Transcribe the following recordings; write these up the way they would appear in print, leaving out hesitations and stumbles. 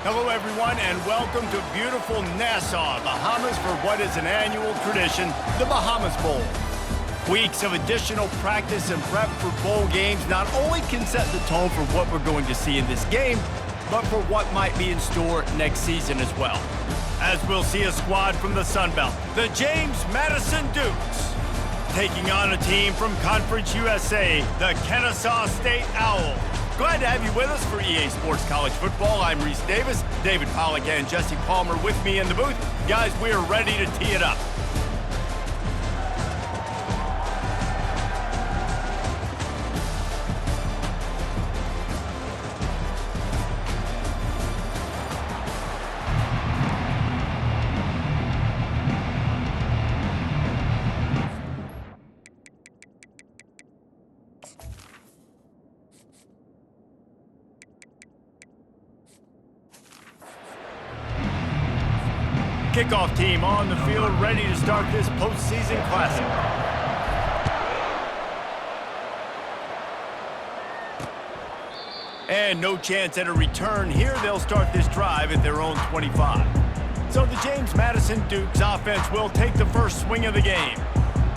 Hello, everyone, and welcome to beautiful Nassau, Bahamas for what is an annual tradition, the Bahamas Bowl. Weeks of additional practice and prep for bowl games not only can set the tone for what we're going to see in this game, but for what might be in store next season as well. As we'll see a squad from the Sun Belt, the James Madison Dukes, taking on a team from Conference USA, the Kennesaw State Owls. Glad to have you with us for EA Sports College Football. I'm Reese Davis, David Pollack and Jesse Palmer with me in the booth. Guys, we are ready to tee it up. Kickoff team on the field, ready to start this postseason classic. And no chance at a return here. They'll start this drive at their own 25. So the James Madison Dukes offense will take the first swing of the game.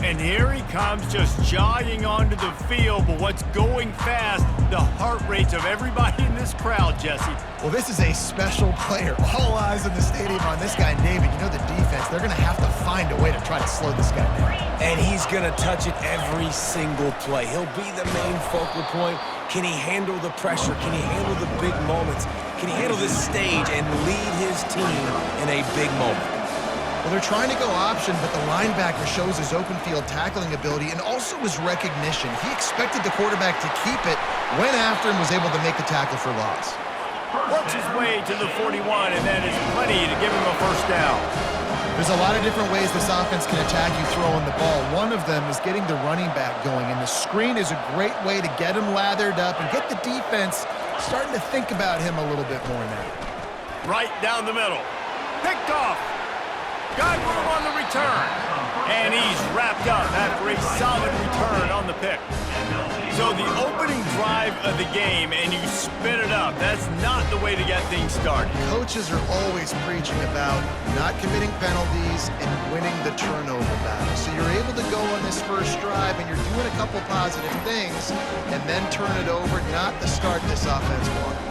And here he comes, just jogging onto the field. But what's going fast, the heart rates of everybody in this crowd, Jesse. Well, this is a special player. All eyes in the stadium on this guy, David. You know the defense, they're going to have to find a way to try to slow this guy down. And he's going to touch it every single play. He'll be the main focal point. Can he handle the pressure? Can he handle the big moments? Can he handle this stage and lead his team in a big moment? Well, they're trying to go option, but the linebacker shows his open field tackling ability and also his recognition. He expected the quarterback to keep it, went after him, was able to make the tackle for loss. Works his way to the 41, and that is plenty to give him a first down. There's a lot of different ways this offense can attack you throwing the ball. One of them is getting the running back going, and the screen is a great way to get him lathered up and get the defense starting to think about him a little bit more now. Right down the middle. Picked off. Got room on the return. And he's wrapped up after a solid return on the pick. So the opening drive of the game, and you spin it up. That's not the way to get things started. Coaches are always preaching about not committing penalties and winning the turnover battle. So you're able to go on this first drive, and you're doing a couple positive things, and then turn it over, not the start this offense wanted.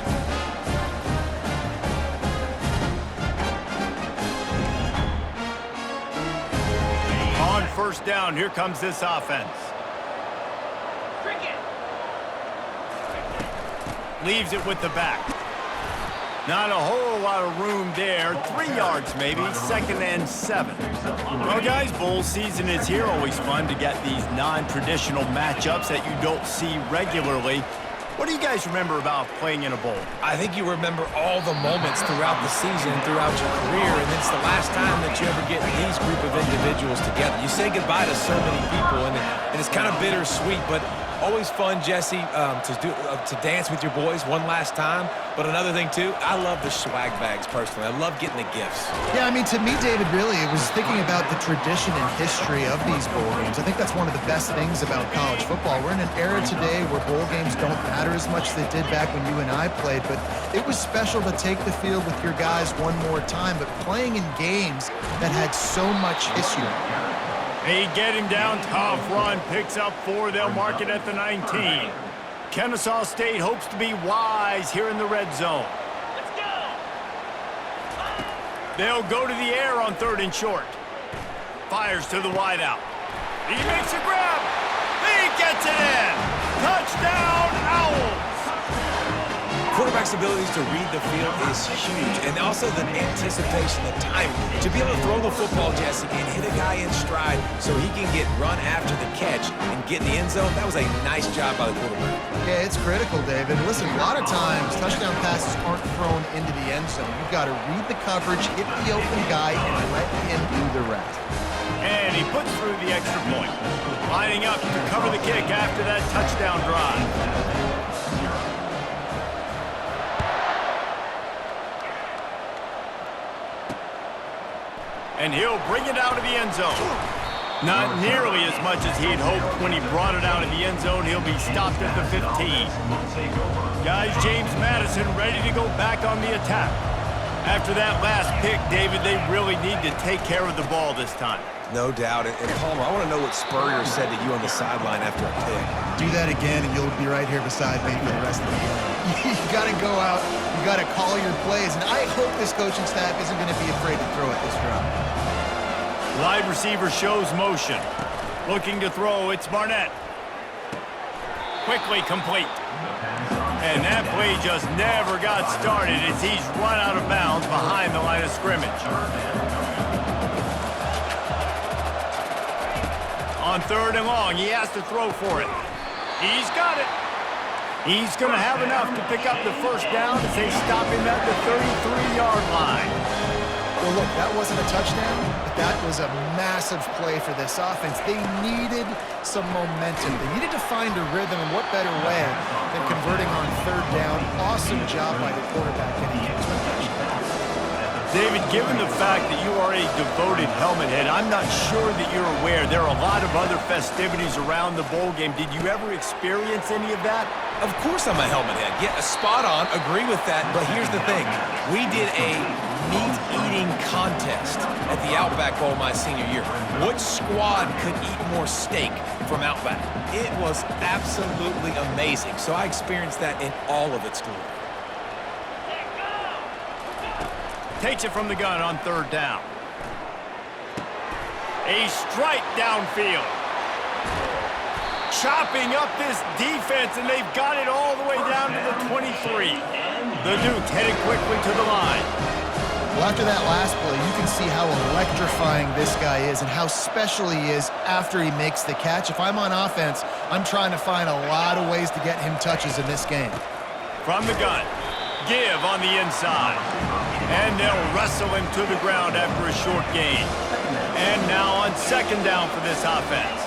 On first down, here comes this offense. Leaves it with the back. Not a whole lot of room there. 3 yards maybe, 2nd and 7. Well, guys, bowl season is here. Always fun to get these non-traditional matchups that you don't see regularly. What do you guys remember about playing in a bowl? I think you remember all the moments throughout the season, throughout your career, and it's the last time that you ever get these group of individuals together. You say goodbye to so many people, and it's kind of bittersweet, but always fun, Jesse, to dance with your boys one last time. But another thing, too, I love the swag bags, personally. I love getting the gifts. Yeah, I mean, to me, David, really, it was thinking about the tradition and history of these bowl games. I think that's one of the best things about college football. We're in an era today where bowl games don't matter as much as they did back when you and I played, but it was special to take the field with your guys one more time, but playing in games that had so much history. They get him down, tough run, picks up 4, they'll mark it at the 19. Kennesaw State hopes to be wise here in the red zone. Let's go! They'll go to the air on 3rd and short. Fires to the wideout. He makes a grab. He gets it in. Touchdown, Owls! Quarterback's abilities to read the field is huge, and also the anticipation, the timing. To be able to throw the football, Jesse, and hit a guy in stride so he can get run after the catch and get in the end zone, that was a nice job by the quarterback. Yeah, it's critical, David. Listen, a lot of times, touchdown passes aren't thrown into the end zone. You've got to read the coverage, hit the open guy, and let him do the rest. And he puts through the extra point. Lining up to cover the kick after that touchdown drive. And he'll bring it out of the end zone. Not nearly as much as he'd hoped when he brought it out of the end zone. He'll be stopped at the 15. Guys, James Madison ready to go back on the attack. After that last pick, David, they really need to take care of the ball this time. No doubt. And Palmer, I want to know what Spurrier said to you on the sideline after a pick. Do that again, and you'll be right here beside me for the rest of the game. You got to go out. You got to call your plays. And I hope this coaching staff isn't going to be afraid to throw it this drive. Wide receiver shows motion. Looking to throw, it's Barnett. Quickly complete. And that play just never got started as he's run out of bounds behind the line of scrimmage. On 3rd and long, he has to throw for it. He's got it. He's going to have enough to pick up the first down as they stop him at the 33-yard line. Well, look, that wasn't a touchdown, but that was a massive play for this offense. They needed some momentum. They needed to find a rhythm, and what better way than converting on 3rd down. Awesome job by the quarterback getting catch. David, given the fact that you are a devoted helmet head, I'm not sure that you're aware there are a lot of other festivities around the bowl game. Did you ever experience any of that? Of course I'm a helmet head. Yeah, spot on. Agree with that. But here's the thing. We did a meat-eating contest at the Outback Bowl my senior year. Which squad could eat more steak from Outback? It was absolutely amazing. So I experienced that in all of its glory. Takes it from the gun on 3rd down. A strike downfield. Chopping up this defense, and they've got it all the way down to the 23. The Duke headed quickly to the line. Well, after that last play, you can see how electrifying this guy is and how special he is after he makes the catch. If I'm on offense, I'm trying to find a lot of ways to get him touches in this game. From the gun, give on the inside. And they'll wrestle him to the ground after a short gain. And now on 2nd down for this offense.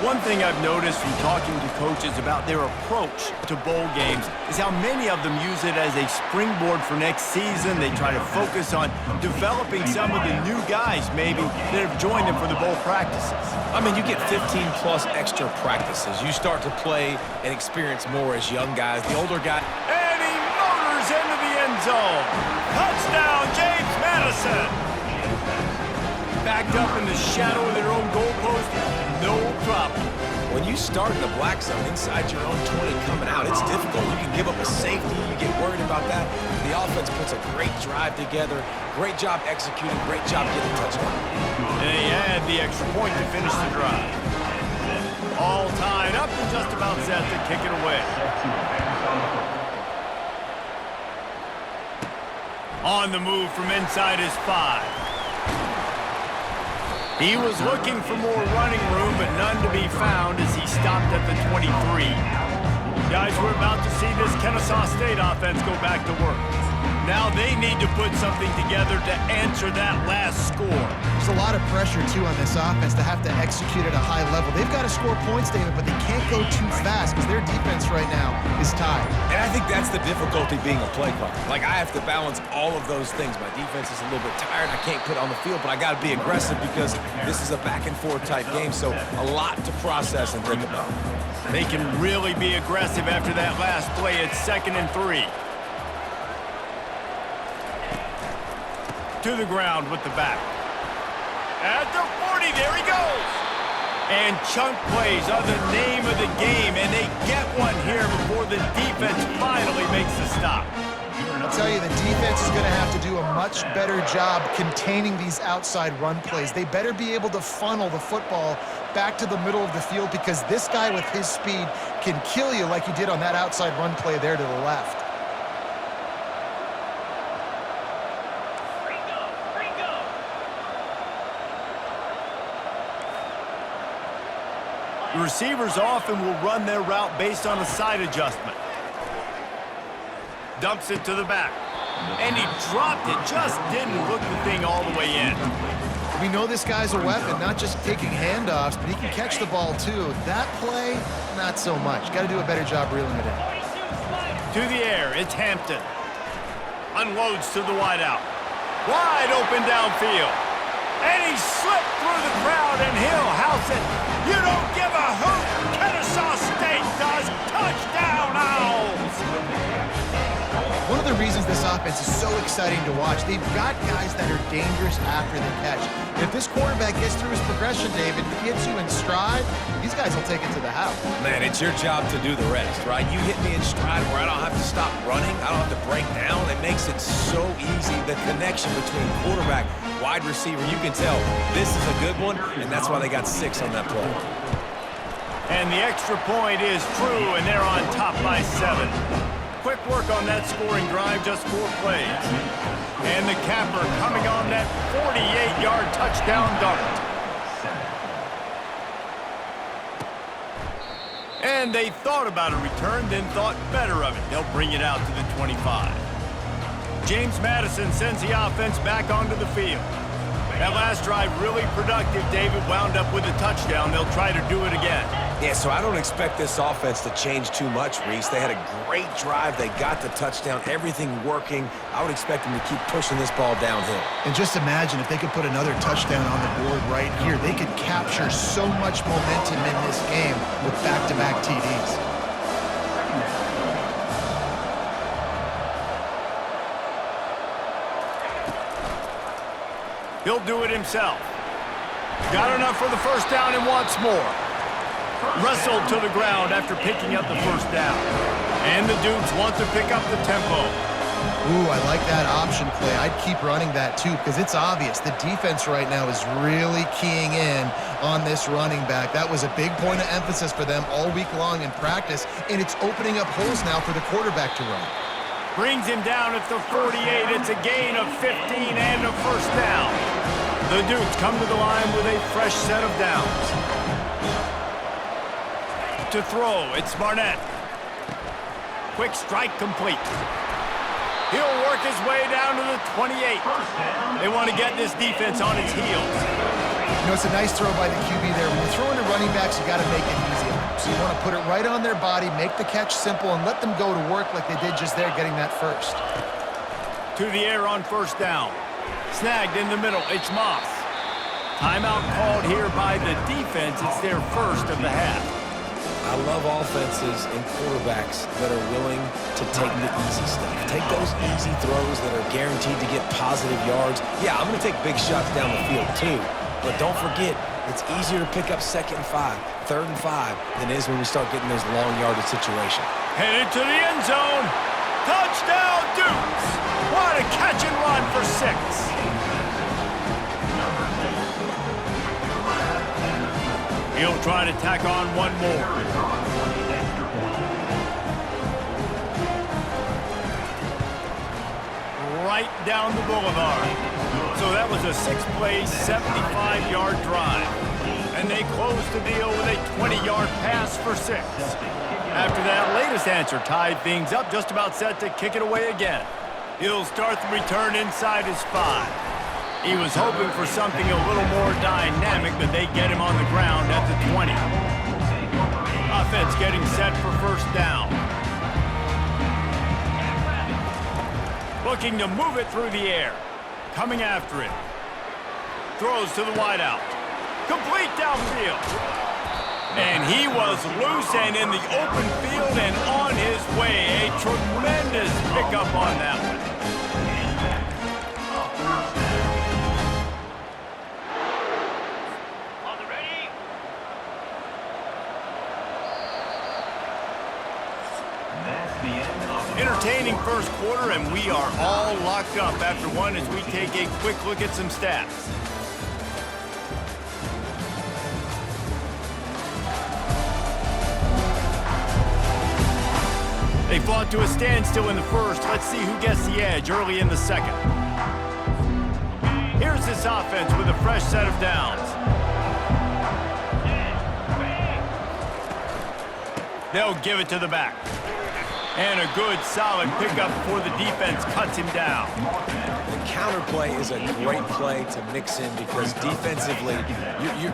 One thing I've noticed from talking to coaches about their approach to bowl games is how many of them use it as a springboard for next season. They try to focus on developing some of the new guys, maybe, that have joined them for the bowl practices. I mean, you get 15-plus extra practices. You start to play and experience more as young guys. The older guy... And he motors into the end zone. Touchdown, James Madison. Backed up in the shadow of their own goalpost, no problem. When you start in the black zone inside your own 20 coming out, it's difficult. You can give up a safety. You get worried about that. The offense puts a great drive together. Great job executing. Great job getting a touchdown. And they add the extra point to finish the drive. All tied up and just about set to kick it away. On the move from inside his 5. He was looking for more running room, but none to be found as he stopped at the 23. Guys, we're about to see this Kennesaw State offense go back to work. Now they need to put something together to answer that last score. There's a lot of pressure, too, on this offense to have to execute at a high level. They've got to score points, David, but they can't go too fast because their defense right now is tired. And I think that's the difficulty being a play caller. Like, I have to balance all of those things. My defense is a little bit tired. I can't put it on the field, but I got to be aggressive because this is a back-and-forth type game, so a lot to process and think about. They can really be aggressive after that last play at 2nd and 3. To the ground with the back. At the 40, there he goes. And chunk plays are the name of the game, and they get one here before the defense finally makes the stop. I'll tell you, the defense is going to have to do a much better job containing these outside run plays. They better be able to funnel the football back to the middle of the field because this guy with his speed can kill you like he did on that outside run play there to the left. The receivers often will run their route based on a side adjustment. Dumps it to the back. And he dropped it, just didn't look the thing all the way in. We know this guy's a weapon, not just taking handoffs, but he can catch the ball too. That play, not so much. Got to do a better job reeling it in. To the air, it's Hampton. Unloads to the wideout. Wide open downfield. And he slipped through the crowd, and he'll house it. You don't give a hoot. Kennesaw State does. Touchdown, Owls. One of the the reasons this offense is so exciting to watch. They've got guys that are dangerous after the catch. If this quarterback gets through his progression, David, gets you in stride, these guys will take it to the house. Man, it's your job to do the rest, right? You hit me in stride where I don't have to stop running. I don't have to break down. It makes it so easy. The connection between quarterback, wide receiver, you can tell this is a good one, and that's why they got 6 on that play. And the extra point is true, and they're on top by 7. Quick work on that scoring drive, just 4 plays. And the capper coming on that 48-yard touchdown dart. And they thought about a return, then thought better of it. They'll bring it out to the 25. James Madison sends the offense back onto the field. That last drive really productive. David wound up with a touchdown. They'll try to do it again. Yeah, so I don't expect this offense to change too much, Reese. They had a great drive. They got the touchdown, everything working. I would expect them to keep pushing this ball downhill. And just imagine if they could put another touchdown on the board right here. They could capture so much momentum in this game with back-to-back TDs. He'll do it himself. Got enough for the first down and wants more. Wrestled to the ground after picking up the first down. And the Dukes want to pick up the tempo. Ooh, I like that option play. I'd keep running that too because it's obvious the defense right now is really keying in on this running back. That was a big point of emphasis for them all week long in practice, and it's opening up holes now for the quarterback to run. Brings him down at the 48. It's a gain of 15 and a first down. The Dukes come to the line with a fresh set of downs. To throw, it's Barnett. Quick strike complete. He'll work his way down to the 28. They want to get this defense on its heels. You know, it's a nice throw by the QB there. When you're throwing to running backs, you got to make it easy. So you want to put it right on their body, make the catch simple, and let them go to work like they did just there, getting that first. To the air on first down. Snagged in the middle, it's Moss. Timeout called here by the defense. It's their first of the half. I love offenses and quarterbacks that are willing to take the easy stuff. Take those easy throws that are guaranteed to get positive yards. Yeah, I'm going to take big shots down the field too. But don't forget, it's easier to pick up 2nd and 5, 3rd and 5 than it is when we start getting those long yardage situations. Headed to the end zone. Touchdown, Dukes. What a catch and run for 6. He'll try to tack on one more. Right down the boulevard. So that was a 6-play, 75-yard drive. And they closed the deal with a 20-yard pass for 6. After that latest answer tied things up, just about set to kick it away again. He'll start the return inside his 5. He was hoping for something a little more dynamic, but they get him on the ground at the 20. Offense getting set for first down. Looking to move it through the air. Coming after it. Throws to the wideout. Complete downfield. And he was loose and in the open field and on his way. A tremendous pickup on that one. Entertaining first quarter, and we are all locked up after one as we take a quick look at some stats. They fought to a standstill in the first. Let's see who gets the edge early in the second. Here's this offense with a fresh set of downs. They'll give it to the back. And a good, solid pickup before the defense cuts him down. The counter play is a great play to mix in because defensively,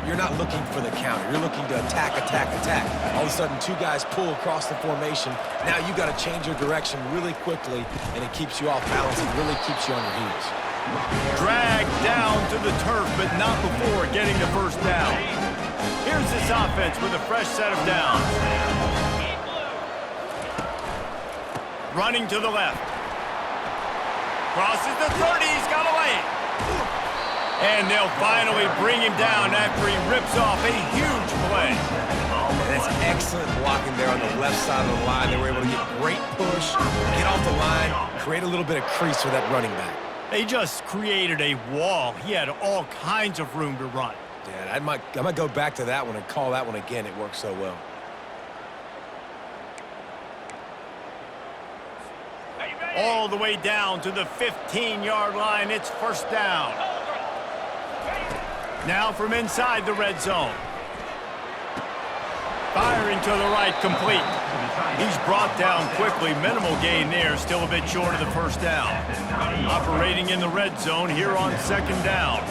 you're not looking for the counter. You're looking to attack, attack, attack. All of a sudden, 2 guys pull across the formation. Now you got to change your direction really quickly, and it keeps you off balance. It really keeps you on your heels. Dragged down to the turf, but not before getting the first down. Here's this offense with a fresh set of downs. Running to the left. Crosses the 30. He's got away. And they'll finally bring him down after he rips off a huge play. And that's excellent blocking there on the left side of the line. They were able to get great push, get off the line, create a little bit of crease for that running back. They just created a wall. He had all kinds of room to run. Yeah, I might go back to that one and call that one again. It worked so well. All the way down to the 15-yard line. It's first down. Now from inside the red zone. Firing to the right, complete. He's brought down quickly. Minimal gain there, still a bit short of the first down. Operating in the red zone here on second down.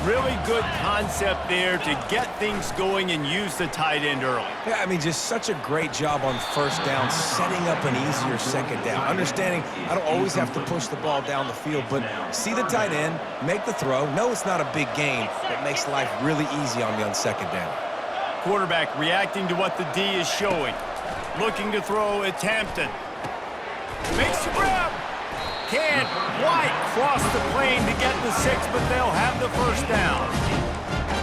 Really good concept there to get things going and use the tight end early. Yeah, I mean, just such a great job on first down, setting up an easier second down. Understanding I don't always have to push the ball down the field, but see the tight end, make the throw. No, it's not a big gain. It makes life really easy on me on second down. Quarterback reacting to what the D is showing. Looking to throw, attempted. Makes the grab. Can't quite cross the plane to get the 6, but they'll have the first down.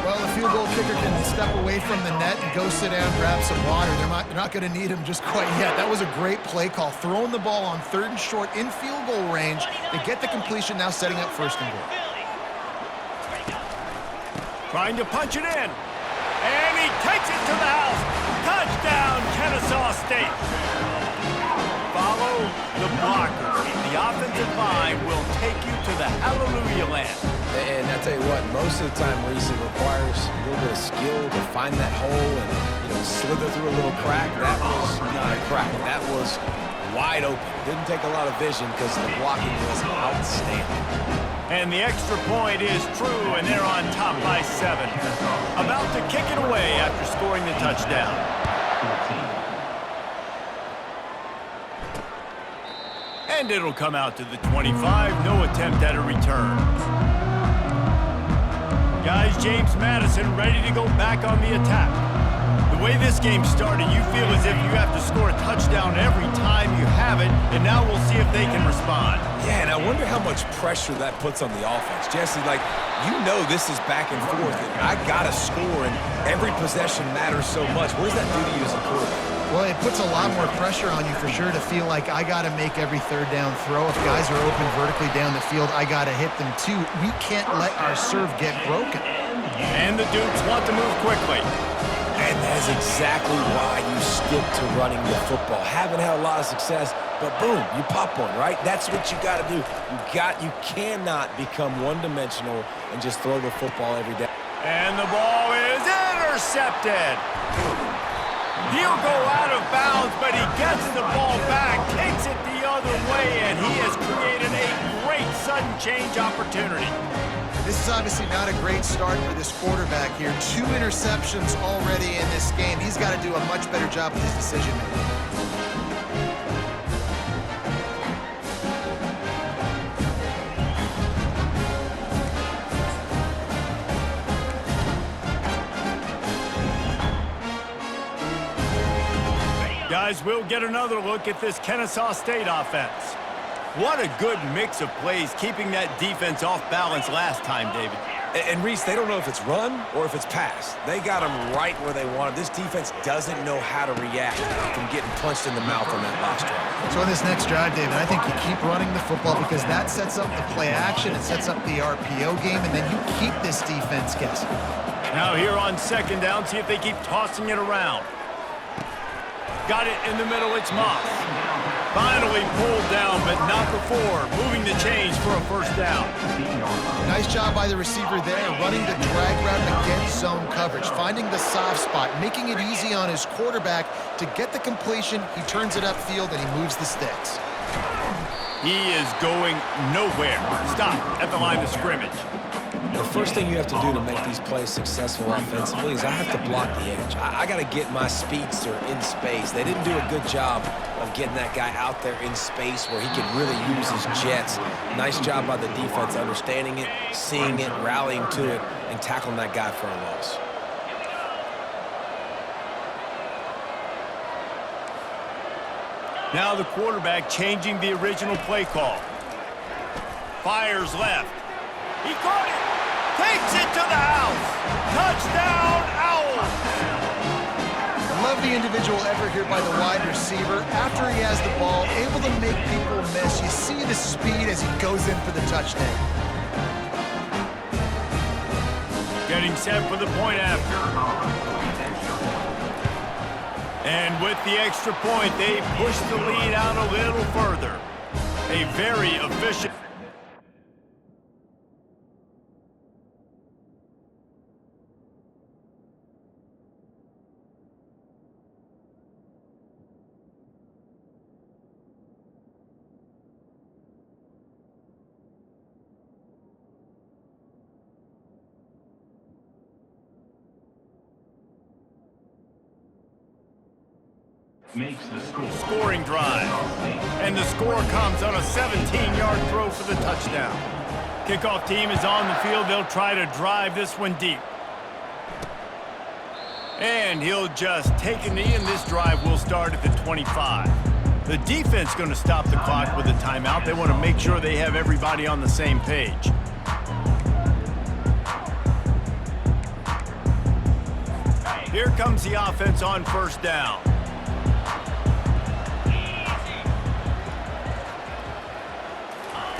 Well, the field goal kicker can step away from the net and go sit down, grab some water. They're not going to need him just quite yet. That was a great play call. Throwing the ball on 3rd and short in field goal range. They get the completion, now setting up 1st and goal. Trying to punch it in. And he takes it to the house. Touchdown, Kennesaw State. Follow the blockers. The offensive line will take you to the hallelujah land. And I tell you what, most of the time, Reese, it requires a little bit of skill to find that hole and, slither through a little crack. That was not a crack. That was wide open. Didn't take a lot of vision because the blocking was outstanding. And the extra point is true, and they're on top by 7. About to kick it away after scoring the touchdown. And it'll come out to the 25. No attempt at a return. Guys, James Madison ready to go back on the attack. The way this game started, you feel as if you have to score a touchdown every time you have it, and now we'll see if they can respond. Yeah, and I wonder how much pressure that puts on the offense. Jesse, this is back and forth. And I got to score, and every possession matters so much. What does that do to you as a quarterback? Well, it puts a lot more pressure on you for sure to feel like I got to make every 3rd down throw. If guys are open vertically down the field, I got to hit them too. We can't let our serve get broken. And the Dukes want to move quickly. And that's exactly why you stick to running the football. Haven't had a lot of success, but boom, you pop one, right? That's what you got to do. You cannot become one-dimensional and just throw the football every day. And the ball is intercepted. He'll go out of bounds, but he gets the ball back, takes it the other way, and he has created a great sudden change opportunity. This is obviously not a great start for this quarterback here. 2 interceptions already in this game. He's got to do a much better job with his decision-making. Guys, we'll get another look at this Kennesaw State offense. What a good mix of plays, keeping that defense off balance last time, David. And Reese, they don't know if it's run or if it's pass. They got them right where they want it. This defense doesn't know how to react from getting punched in the mouth on that last drive. So in this next drive, David, I think you keep running the football because that sets up the play action, it sets up the RPO game, and then you keep this defense guessing. Now here on second down, see if they keep tossing it around. Got it in the middle, it's Moss. Finally pulled down, but not before. Moving the chains for a first down. Nice job by the receiver there, running the drag route against zone coverage, finding the soft spot, making it easy on his quarterback to get the completion. He turns it upfield, and he moves the sticks. He is going nowhere. Stop at the line of scrimmage. The first thing you have to do to make these plays successful offensively is I have to block the edge. I got to get my speedster in space. They didn't do a good job of getting that guy out there in space where he could really use his jets. Nice job by the defense understanding it, seeing it, rallying to it, and tackling that guy for a loss. Now the quarterback changing the original play call. Fires left. He caught it. Takes it to the house. Touchdown, Owls. Love the individual effort here by the wide receiver. After he has the ball, able to make people miss. You see the speed as he goes in for the touchdown. Getting set for the point after. And with the extra point, they push the lead out a little further. A very efficient... makes the scoring drive. And the score comes on a 17-yard throw for the touchdown. Kickoff team is on the field. They'll try to drive this one deep. And he'll just take a knee, and this drive will start at the 25. The defense going to stop the clock with a timeout. They want to make sure they have everybody on the same page. Here comes the offense on first down.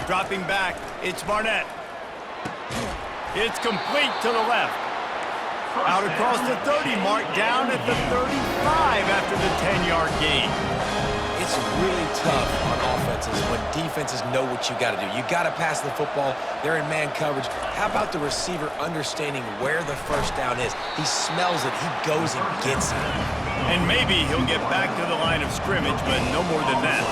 Dropping back, it's Barnett. It's complete to the left. Out across the 30 mark, down at the 35 after the 10-yard gain. It's really tough on offenses when defenses know what you got to do. You got to pass the football. They're in man coverage. How about the receiver understanding where the first down is? He smells it. He goes and gets it. And maybe he'll get back to the line of scrimmage, but no more than that.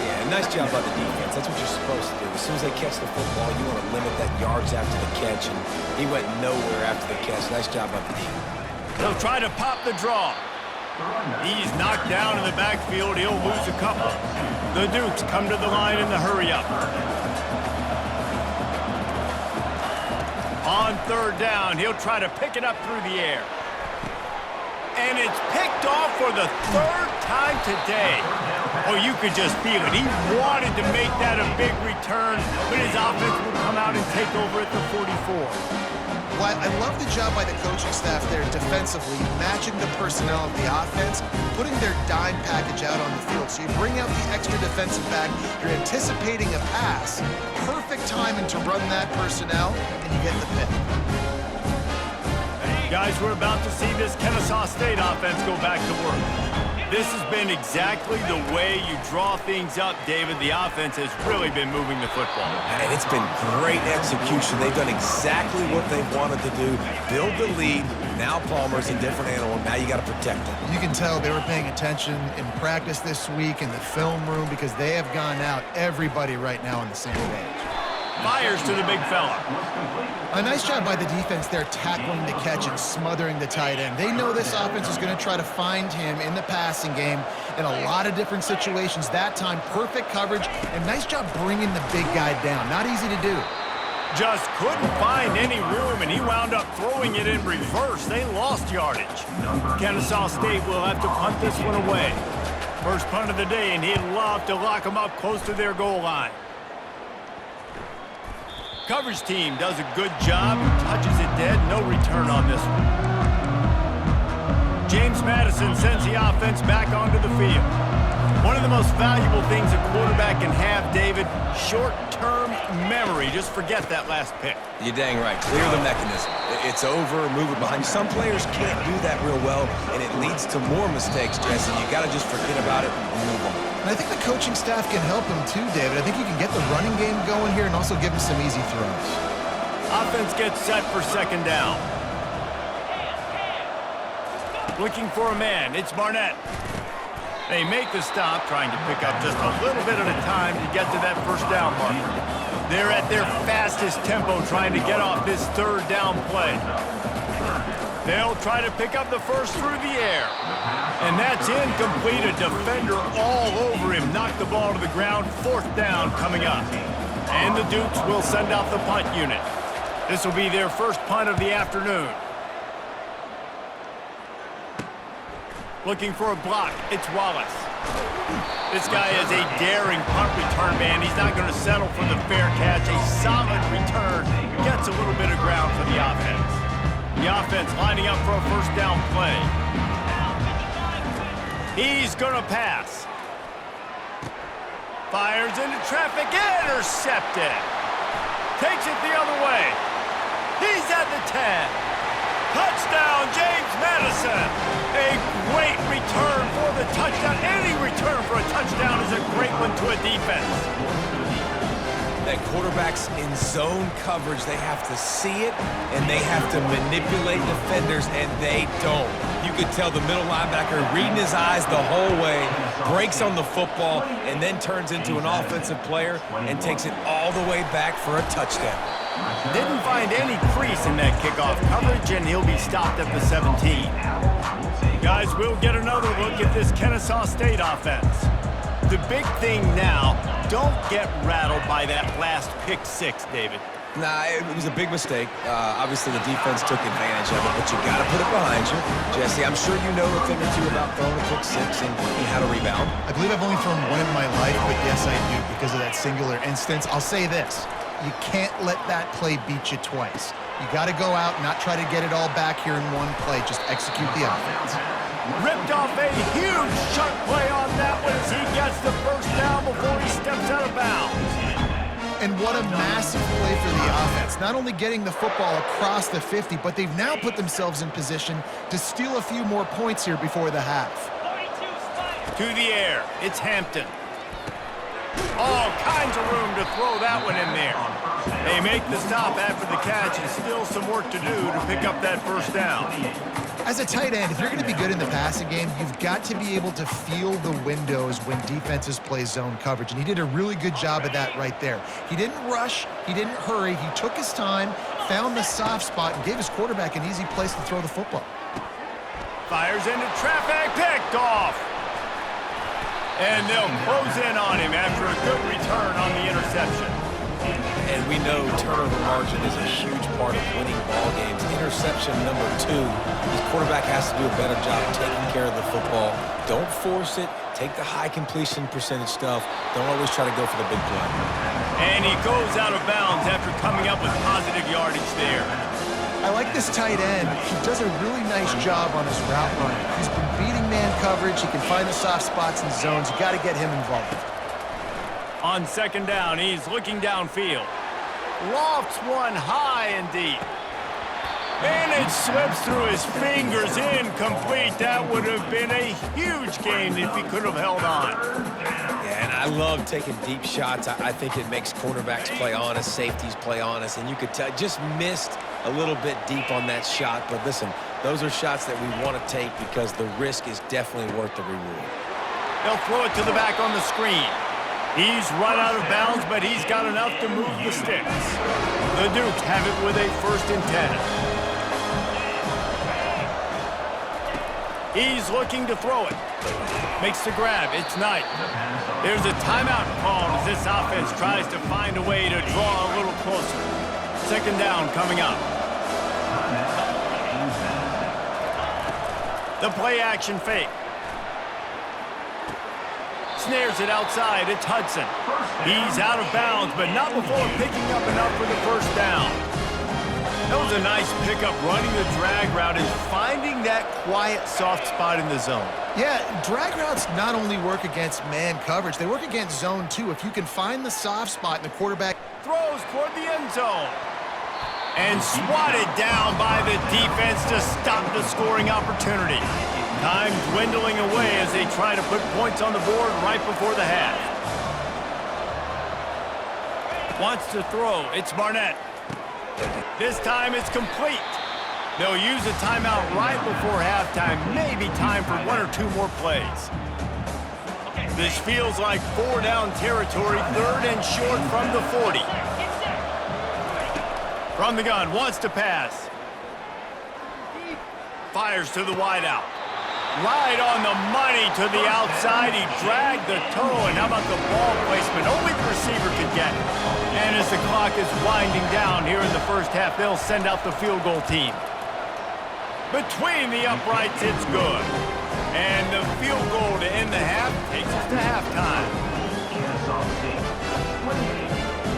Yeah, nice job by the defense. That's what you're supposed to do. As soon as they catch the football, you want to limit that yards after the catch, and he went nowhere after the catch. Nice job by the defense. They'll try to pop the draw. He's knocked down in the backfield. He'll lose a couple. The Dukes come to the line in the hurry-up. On third down, he'll try to pick it up through the air. And it's picked off for the third time today. Oh, you could just feel it. He wanted to make that a big return, but his offense will come out and take over at the 44. Well, I love the job by the coaching staff there defensively, matching the personnel of the offense, putting their dime package out on the field. So you bring out the extra defensive back, you're anticipating a pass, perfect timing to run that personnel, and you get the pick. Guys, we're about to see this Kennesaw State offense go back to work. This has been exactly the way you draw things up, David. The offense has really been moving the football. And it's been great execution. They've done exactly what they wanted to do. Build the lead. Now Palmer's a different animal. Now you got to protect him. You can tell they were paying attention in practice this week in the film room because they have gone out, everybody right now on the same page. Fires to the big fella. A nice job by the defense there tackling the catch and smothering the tight end. They know this offense is going to try to find him in the passing game in a lot of different situations. That time, perfect coverage, and nice job bringing the big guy down. Not easy to do. Just couldn't find any room, and he wound up throwing it in reverse. They lost yardage. Kennesaw State will have to punt this one away. First punt of the day, and he'd love to lock them up close to their goal line. Coverage team does a good job, touches it dead, no return on this one. James Madison sends the offense back onto the field. One of the most valuable things a quarterback can have, David, short-term memory. Just forget that last pick. You're dang right. Clear the mechanism. It's over, move it behind you. Some players can't do that real well, and it leads to more mistakes, Jesse. You got to just forget about it and move on. And I think the coaching staff can help him too, David. I think you can get the running game going here and also give him some easy throws. Offense gets set for second down. Looking for a man. It's Barnett. They make the stop, trying to pick up just a little bit at a time to get to that first down marker. They're at their fastest tempo trying to get off this third down play. They'll try to pick up the first through the air. And that's incomplete. A defender all over him. Knocked the ball to the ground. Fourth down coming up. And the Dukes will send out the punt unit. This will be their first punt of the afternoon. Looking for a block. It's Wallace. This guy is a daring punt return man. He's not going to settle for the fair catch. A solid return gets a little bit of ground for the offense. The offense lining up for a first down play. He's going to pass. Fires into traffic, intercepted. Takes it the other way. He's at the 10. Touchdown, James Madison. A great return for the touchdown. Any return for a touchdown is a great one to a defense. That quarterbacks in zone coverage, they have to see it, and they have to manipulate defenders, and they don't. You could tell the middle linebacker reading his eyes the whole way, breaks on the football, and then turns into an offensive player and takes it all the way back for a touchdown. Didn't find any crease in that kickoff coverage, and he'll be stopped at the 17. Guys, we'll get another look at this Kennesaw State offense. The big thing now, don't get rattled by that last pick six, David. Nah, it was a big mistake. Obviously, the defense took advantage of it, but you got to put it behind you. Jesse, I'm sure you know a thing or two about throwing a pick six and how to rebound. I believe I've only thrown one in my life, but yes, I do because of that singular instance. I'll say this. You can't let that play beat you twice. You got to go out and not try to get it all back here in one play. Just execute the offense. Ripped off a huge chunk play on that one as he gets the first down before he steps out of bounds. And what a massive play for the offense. Not only getting the football across the 50, but they've now put themselves in position to steal a few more points here before the half. To the air, it's Hampton. All kinds of room to throw that one in there. They make the stop after the catch and still some work to do to pick up that first down. As a tight end, if you're going to be good in the passing game, you've got to be able to feel the windows when defenses play zone coverage, and he did a really good job of that right there. He didn't rush, he didn't hurry, he took his time, found the soft spot, and gave his quarterback an easy place to throw the football. Fires into traffic, picked off. And they'll close in on him after a good return on the interception. And we know turnover margin is a huge part of winning ball games. Interception number 2. His quarterback has to do a better job taking care of the football. Don't force it. Take the high completion percentage stuff. Don't always try to go for the big play. And he goes out of bounds after coming up with positive yardage there. I like this tight end. He does a really nice job on his route running. He's been beating man coverage. He can find the soft spots and zones. You got to get him involved. On second down, he's looking downfield. Lofts one high and deep. And it slips through his fingers, incomplete. That would have been a huge gain if he could have held on. Yeah, and I love taking deep shots. I think it makes cornerbacks play honest, safeties play honest, and you could tell just missed a little bit deep on that shot. But listen, those are shots that we want to take because the risk is definitely worth the reward. They'll throw it to the back on the screen. He's run out of bounds, but he's got enough to move the sticks. The Dukes have it with a 1st and 10. He's looking to throw it. Makes the grab. It's Knight. There's a timeout called as this offense tries to find a way to draw a little closer. Second down coming up. The play action fake. Snares it outside. It's Hudson. He's out of bounds, but not before picking up enough for the first down. That was a nice pickup running the drag route and finding that quiet, soft spot in the zone. Yeah, drag routes not only work against man coverage, they work against zone too. If you can find the soft spot in the quarterback. Throws toward the end zone. And swatted down by the defense to stop the scoring opportunity. Time dwindling away as they try to put points on the board right before the half. Wants to throw. It's Barnett. This time it's complete. They'll use a timeout right before halftime. Maybe time for 1 or 2 more plays. This feels like 4 down territory. 3rd and short from the 40. From the gun, wants to pass. Fires to the wideout. Right on the money to the outside. He dragged the toe, and how about the ball placement? Only the receiver could get it. And as the clock is winding down here in the first half, they'll send out the field goal team. Between the uprights, it's good. And the field goal to end the half takes us to halftime. Kennesaw St. 28,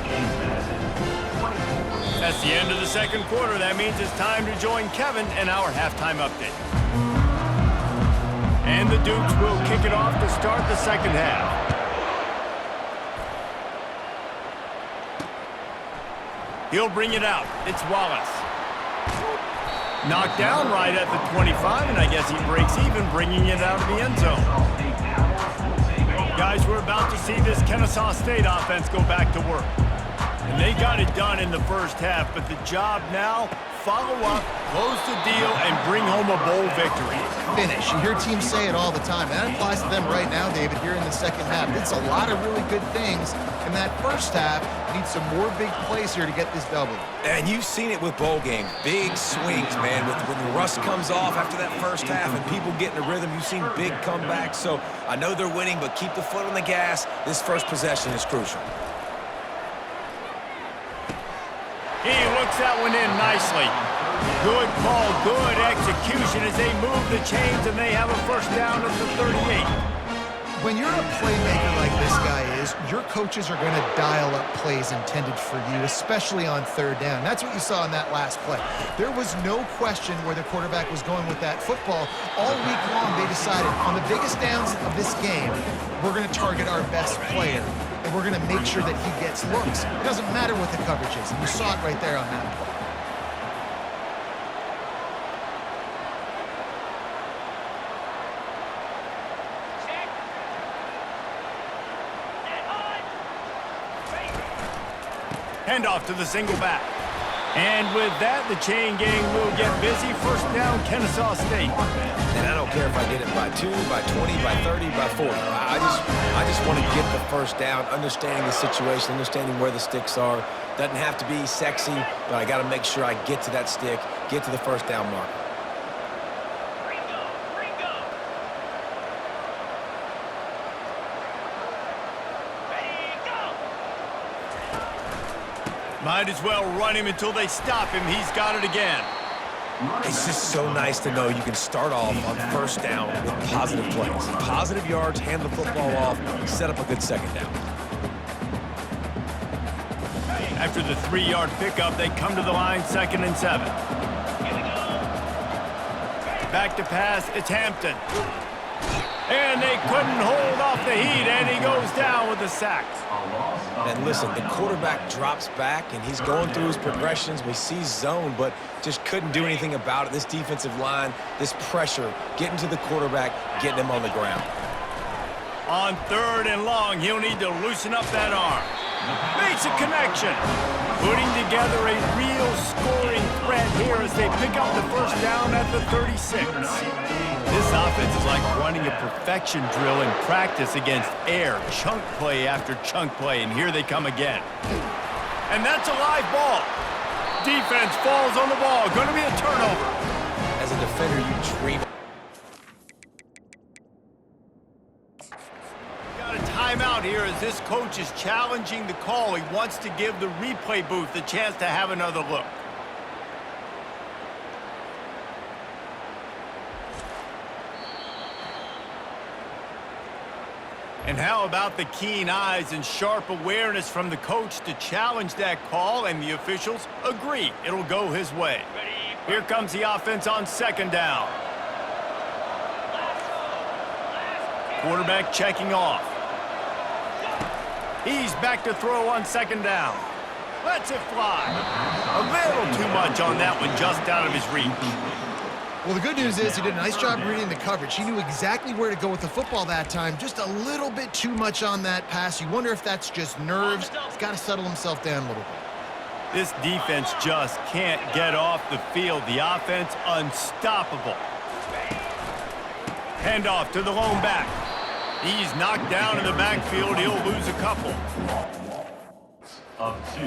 James Madison 24. That's the end of the second quarter. That means it's time to join Kevin in our halftime update. And the Dukes will kick it off to start the second half. He'll bring it out. It's Wallace. Knocked down right at the 25, and I guess he breaks even, bringing it out of the end zone. Guys, we're about to see this Kennesaw State offense go back to work. And they got it done in the first half, but the job now, follow up, close the deal, and bring home a bowl victory. Finish. You hear teams say it all the time. That applies to them right now, David, here in the second half. It's a lot of really good things in that first half. Need some more big plays here to get this double. And you've seen it with bowl games. Big swings, man. When the rust comes off after that first half and people get in a rhythm, you've seen big comebacks. So I know they're winning, but keep the foot on the gas. This first possession is crucial. He looks that one in nicely. Good call, good execution as they move the chains, and they have a first down at the 38. When you're a playmaker like this guy is, your coaches are going to dial up plays intended for you, especially on third down. That's what you saw in that last play. There was no question where the quarterback was going with that football. All week long, they decided on the biggest downs of this game, we're going to target our best player, and we're going to make sure that he gets looks. It doesn't matter what the coverage is, and you saw it right there on that play. Handoff to the single back. And with that, the chain gang will get busy. First down, Kennesaw State. And I don't care if I get it by 2, by 20, by 30, by 40. I just want to get the first down, understanding the situation, understanding where the sticks are. Doesn't have to be sexy, but I got to make sure I get to that stick, get to the first down mark. Might as well run him until they stop him. He's got it again. It's just so nice to know you can start off on first down with positive plays. Positive yards, hand the football off, set up a good second down. After the 3-yard pickup, they come to the line, 2nd and 7. Back to pass, it's Hampton. And they couldn't hold off the heat, and he goes down with a sack. And listen, the quarterback drops back, and he's going through his progressions. We see zone, but just couldn't do anything about it. This defensive line, this pressure, getting to the quarterback, getting him on the ground. On 3rd and long, he'll need to loosen up that arm. Makes a connection. Putting together a real scoring threat here as they pick up the first down at the 36. This offense is like running a perfection drill in practice against air, chunk play after chunk play, and here they come again. And that's a live ball. Defense falls on the ball. Going to be a turnover. As a defender, you dream. Got a timeout here as this coach is challenging the call. He wants to give the replay booth the chance to have another look. And how about the keen eyes and sharp awareness from the coach to challenge that call, and the officials agree it'll go his way. Here comes the offense on 2nd down. Quarterback checking off. He's back to throw on 2nd down. Lets it fly. A little too much on that one, just out of his reach. Well, the good news is he did a nice job reading the coverage. He knew exactly where to go with the football that time. Just a little bit too much on that pass. You wonder if that's just nerves. He's got to settle himself down a little bit. This defense just can't get off the field. The offense unstoppable. Handoff to the lone back. He's knocked down in the backfield. He'll lose a couple.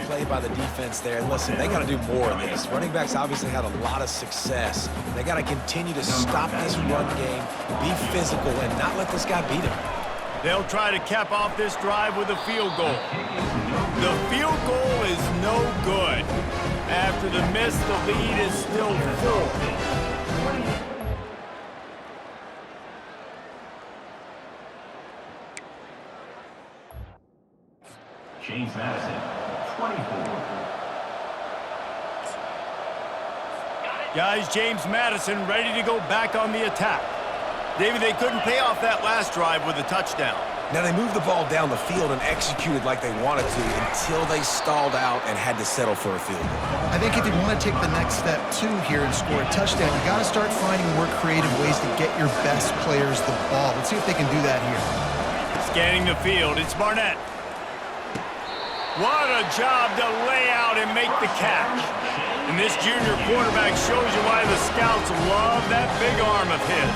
Play by the defense there. Listen, they got to do more of this. Running backs obviously had a lot of success. They got to continue to stop this run game, be physical, and not let this guy beat him. They'll try to cap off this drive with a field goal. The field goal is no good. After the miss, the lead is still 4. James Madison, 24. Guys, James Madison ready to go back on the attack. David, they couldn't pay off that last drive with a touchdown. Now, they moved the ball down the field and executed like they wanted to until they stalled out and had to settle for a field goal. I think if you want to take the next step, too, here and score a touchdown, you got to start finding more creative ways to get your best players the ball. Let's see if they can do that here. Scanning the field, it's Barnett. What a job to lay out and make the catch. And this junior quarterback shows you why the scouts love that big arm of his.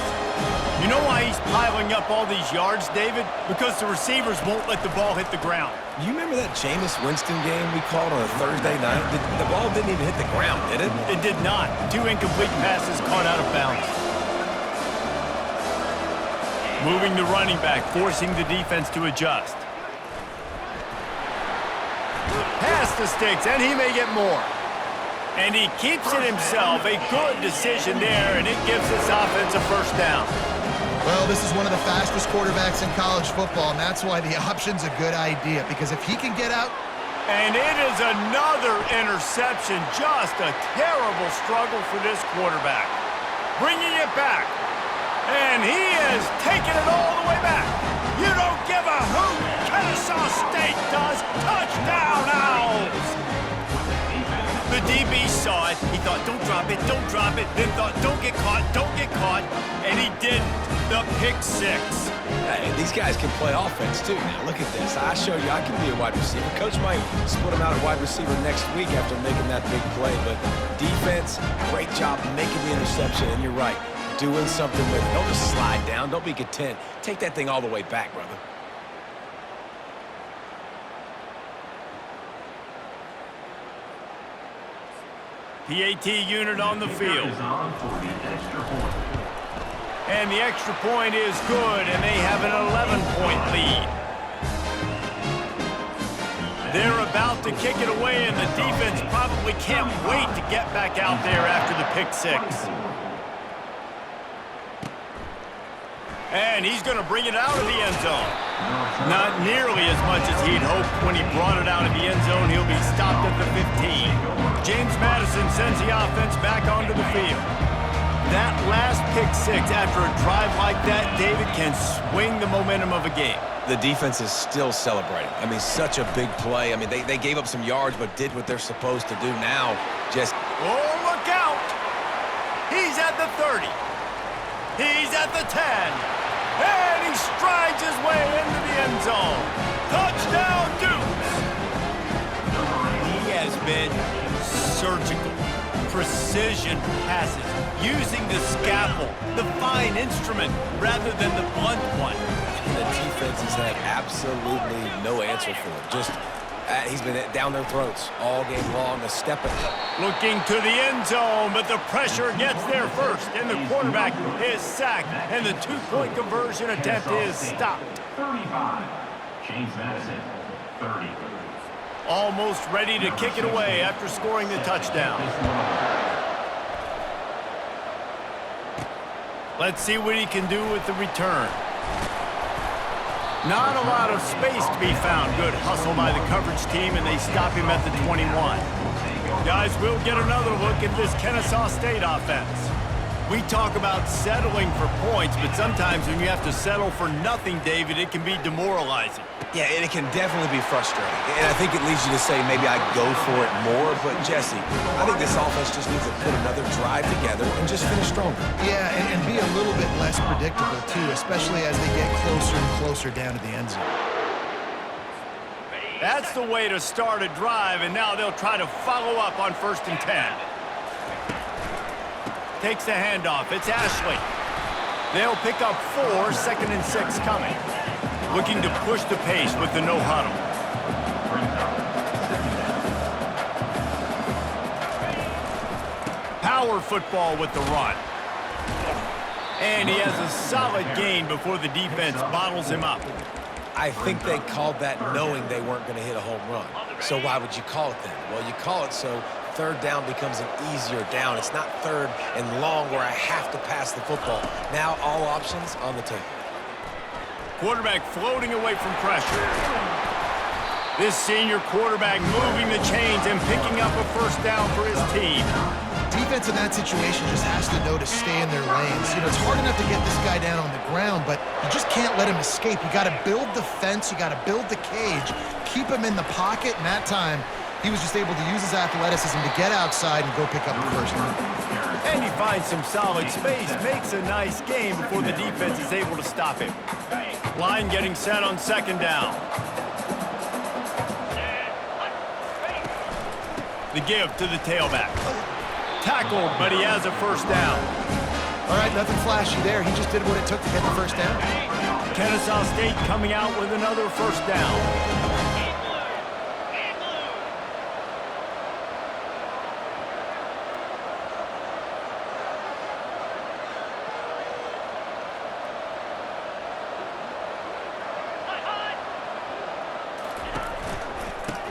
You know why he's piling up all these yards, David? Because the receivers won't let the ball hit the ground. You remember that Jameis Winston game we called on a Thursday night? The ball didn't even hit the ground, did it? It did not. 2 incomplete passes caught out of bounds. Moving the running back, forcing the defense to adjust. Pass the sticks, and he may get more. And he keeps it himself. A good decision there, and it gives this offense a first down. Well, this is one of the fastest quarterbacks in college football, and that's why the option's a good idea, because if he can get out... And it is another interception. Just a terrible struggle for this quarterback. Bringing it back. And he is taking it all the way back. You don't give a hoot. Kennesaw State does. Touchdown, Owls. The DB saw it. He thought, don't drop it, don't drop it. Then thought, don't get caught, don't get caught. And he didn't. The pick six. Hey, these guys can play offense, too. Now, look at this. I show you I can be a wide receiver. Coach might split him out at wide receiver next week after making that big play. But defense, great job making the interception. And you're right, doing something with it. Don't just slide down. Don't be content. Take that thing all the way back, brother. PAT unit on the field. Is on for the extra point. And the extra point is good, and they have an 11-point lead. They're about to kick it away, and the defense probably can't wait to get back out there after the pick six. And he's going to bring it out of the end zone. Not nearly as much as he'd hoped when he brought it out of the end zone. He'll be stopped at the 15. James Madison sends the offense back onto the field. That last pick six after a drive like that, David, can swing the momentum of a game. The defense is still celebrating. I mean, such a big play. I mean, they gave up some yards but did what they're supposed to do now. Just... Oh, look out! He's at the 30. He's at the 10. And he strides his way into the end zone. Touchdown, Dukes! He has been surgical, precision passes, using the scalpel, the fine instrument, rather than the blunt one. And the defense has had absolutely no answer for it. Just, he's been down their throats all game long, a step ahead. Looking to the end zone, but the pressure gets there first, and the quarterback is sacked, and the two-point conversion attempt is stopped. 35. James Madison, 30. Almost ready to kick it away after scoring the touchdown. Let's see what he can do with the return. Not a lot of space to be found. Good hustle by the coverage team, and they stop him at the 21. Guys, we'll get another look at this Kennesaw State offense. We talk about settling for points, but sometimes when you have to settle for nothing, David, it can be demoralizing. Yeah, and it can definitely be frustrating. And I think it leads you to say maybe I go for it more. But, Jesse, I think this offense just needs to put another drive together and just finish stronger. Yeah, and be a little bit less predictable, too, especially as they get closer and closer down to the end zone. That's the way to start a drive, and now they'll try to follow up on 1st and 10. Takes the handoff. It's Ashley. They'll pick up 4, 2nd and 6 coming. Looking to push the pace with the no huddle. Power football with the run. And he has a solid gain before the defense bottles him up. I think they called that knowing they weren't going to hit a home run. So why would you call it then? Well, you call it so 3rd down becomes an easier down. It's not 3rd and long where I have to pass the football. Now all options on the table. Quarterback floating away from pressure. This senior quarterback moving the chains and picking up a first down for his team. Defense in that situation just has to know to stay in their lanes. You know, it's hard enough to get this guy down on the ground, but you just can't let him escape. You got to build the fence. You got to build the cage, keep him in the pocket, and that time he was just able to use his athleticism to get outside and go pick up the first down. And he finds some solid space, makes a nice game before the defense is able to stop him. Line getting set on second down. The give to the tailback. Tackled, but he has a first down. All right, nothing flashy there. He just did what it took to get the first down. Kennesaw State coming out with another first down.